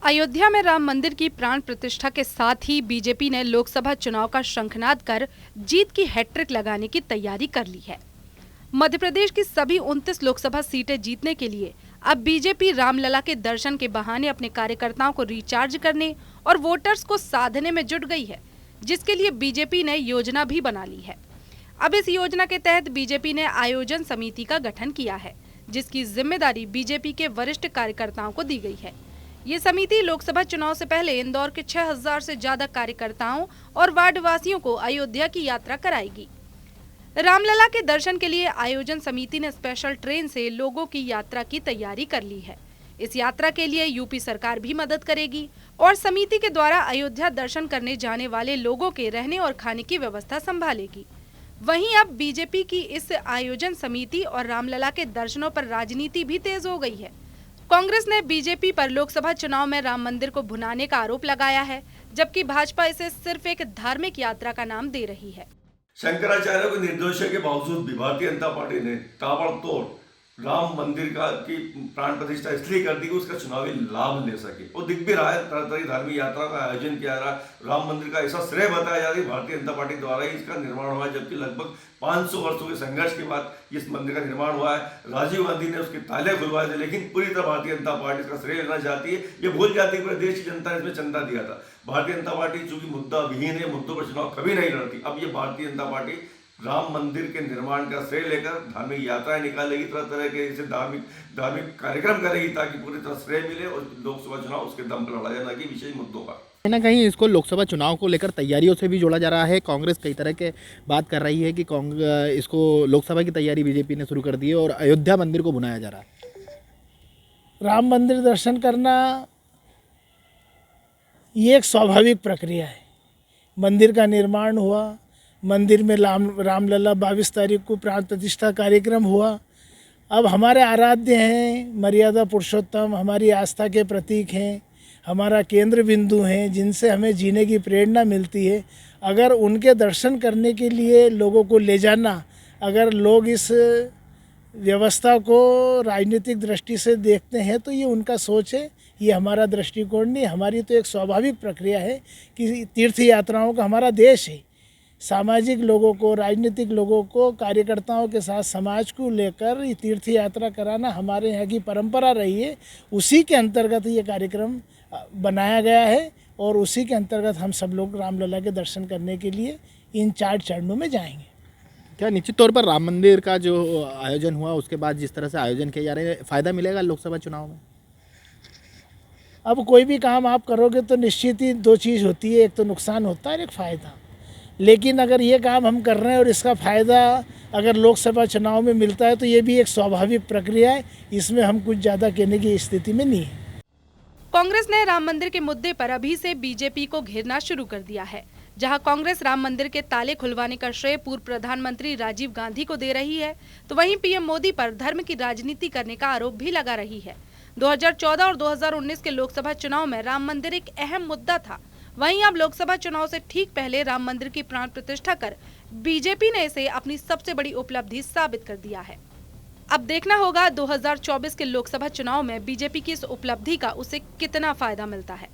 अयोध्या में राम मंदिर की प्राण प्रतिष्ठा के साथ ही बीजेपी ने लोकसभा चुनाव का शंखनाद कर जीत की हैट्रिक लगाने की तैयारी कर ली है। मध्य प्रदेश की सभी 29 लोकसभा सीटें जीतने के लिए अब बीजेपी रामलला के दर्शन के बहाने अपने कार्यकर्ताओं को रिचार्ज करने और वोटर्स को साधने में जुट गई है, जिसके लिए बीजेपी ने योजना भी बना ली है। अब इस योजना के तहत बीजेपी ने आयोजन समिति का गठन किया है, जिसकी जिम्मेदारी बीजेपी के वरिष्ठ कार्यकर्ताओं को दी गई है। ये समिति लोकसभा चुनाव से पहले इंदौर के 6000 से ज्यादा कार्यकर्ताओं और वार्ड वासियों को अयोध्या की यात्रा कराएगी। रामलला के दर्शन के लिए आयोजन समिति ने स्पेशल ट्रेन से लोगों की यात्रा की तैयारी कर ली है। इस यात्रा के लिए यूपी सरकार भी मदद करेगी और समिति के द्वारा अयोध्या दर्शन करने जाने वाले लोगों के रहने और खाने की व्यवस्था संभालेगी। वहीं अब बीजेपी की इस आयोजन समिति और रामलला के दर्शनों पर राजनीति भी तेज हो गई है। कांग्रेस ने बीजेपी पर लोकसभा चुनाव में राम मंदिर को भुनाने का आरोप लगाया है, जबकि भाजपा इसे सिर्फ एक धार्मिक यात्रा का नाम दे रही है। शंकराचार्य को निर्दोष के बावजूद भी भारतीय जनता पार्टी ने ताबड़तोड़ राम मंदिर की प्राण प्रतिष्ठा इसलिए कर दी कि उसका चुनावी लाभ ले सके। वो दिख भी रहा है, तरह तरह की धार्मिक यात्रा का आयोजन किया जा रहा है। राम मंदिर का ऐसा श्रेय बताया जा रहा है भारतीय जनता पार्टी द्वारा ही इसका निर्माण हुआ है, जबकि लगभग 500 वर्षों के संघर्ष के बाद इस मंदिर का निर्माण हुआ है। राजीव गांधी ने उसके ताले खुलवाए थे, लेकिन पूरी तरह भारतीय जनता पार्टी इसका श्रेय लेना चाहती है। ये भूल जाती है पूरे देश की जनता ने इसमें चंदा दिया था। भारतीय जनता पार्टी चूंकि मुद्दा विहीन है, मुद्दों पर चुनाव कभी नहीं लड़ती। अब ये भारतीय जनता पार्टी राम मंदिर के निर्माण का श्रेय लेकर धार्मिक यात्राएं निकालेगी, तरह तरह के इसे धार्मिक कार्यक्रम करेगी, ताकि पूरी तरह श्रेय मिले और लोकसभा चुनाव उसके दम पर लड़ा जाए, ना कि विशेष मुद्दों पर। कहीं ना कहीं इसको लोकसभा चुनाव को लेकर तैयारियों से भी जोड़ा जा रहा है। कांग्रेस कई तरह के बात कर रही है कि इसको लोकसभा की तैयारी बीजेपी ने शुरू कर दी है और अयोध्या मंदिर को भुनाया जा रहा है। राम मंदिर दर्शन करना ये एक स्वाभाविक प्रक्रिया है। मंदिर का निर्माण हुआ, मंदिर में रामलला 22 तारीख को प्राण प्रतिष्ठा कार्यक्रम हुआ। अब हमारे आराध्य हैं, मर्यादा पुरुषोत्तम हमारी आस्था के प्रतीक हैं, हमारा केंद्र बिंदु हैं, जिनसे हमें जीने की प्रेरणा मिलती है। अगर उनके दर्शन करने के लिए लोगों को ले जाना, अगर लोग इस व्यवस्था को राजनीतिक दृष्टि से देखते हैं तो ये उनका सोच है, ये हमारा दृष्टिकोण नहीं। हमारी तो एक स्वाभाविक प्रक्रिया है कि तीर्थ यात्राओं का हमारा देश है। सामाजिक लोगों को, राजनीतिक लोगों को, कार्यकर्ताओं के साथ समाज को लेकर ये तीर्थ यात्रा कराना हमारे यहाँ की परंपरा रही है। उसी के अंतर्गत ये कार्यक्रम बनाया गया है और उसी के अंतर्गत हम सब लोग रामलला के दर्शन करने के लिए इन 4 चरणों में जाएंगे। क्या निश्चित तौर पर राम मंदिर का जो आयोजन हुआ उसके बाद जिस तरह से आयोजन किए जा रहे हैं, फ़ायदा मिलेगा लोकसभा चुनाव में? अब कोई भी काम आप करोगे तो निश्चित ही 2 चीज़ होती है, एक तो नुकसान होता है और एक फ़ायदा। लेकिन अगर ये काम हम कर रहे हैं और इसका फ़ायदा अगर लोकसभा चुनाव में मिलता है तो ये भी एक स्वाभाविक प्रक्रिया है, इसमें हम कुछ ज़्यादा कहने की स्थिति में नहीं है। कांग्रेस ने राम मंदिर के मुद्दे पर अभी से बीजेपी को घेरना शुरू कर दिया है। जहां कांग्रेस राम मंदिर के ताले खुलवाने का श्रेय पूर्व प्रधानमंत्री राजीव गांधी को दे रही है, तो वहीं पीएम मोदी पर धर्म की राजनीति करने का आरोप भी लगा रही है। 2014 और 2019 के लोकसभा चुनाव में राम मंदिर एक अहम मुद्दा था। वहीं अब लोकसभा चुनाव से ठीक पहले राम मंदिर की प्राण प्रतिष्ठा कर बीजेपी ने इसे अपनी सबसे बड़ी उपलब्धि साबित कर दिया है। अब देखना होगा 2024 के लोकसभा चुनाव में बीजेपी की इस उपलब्धि का उसे कितना फायदा मिलता है।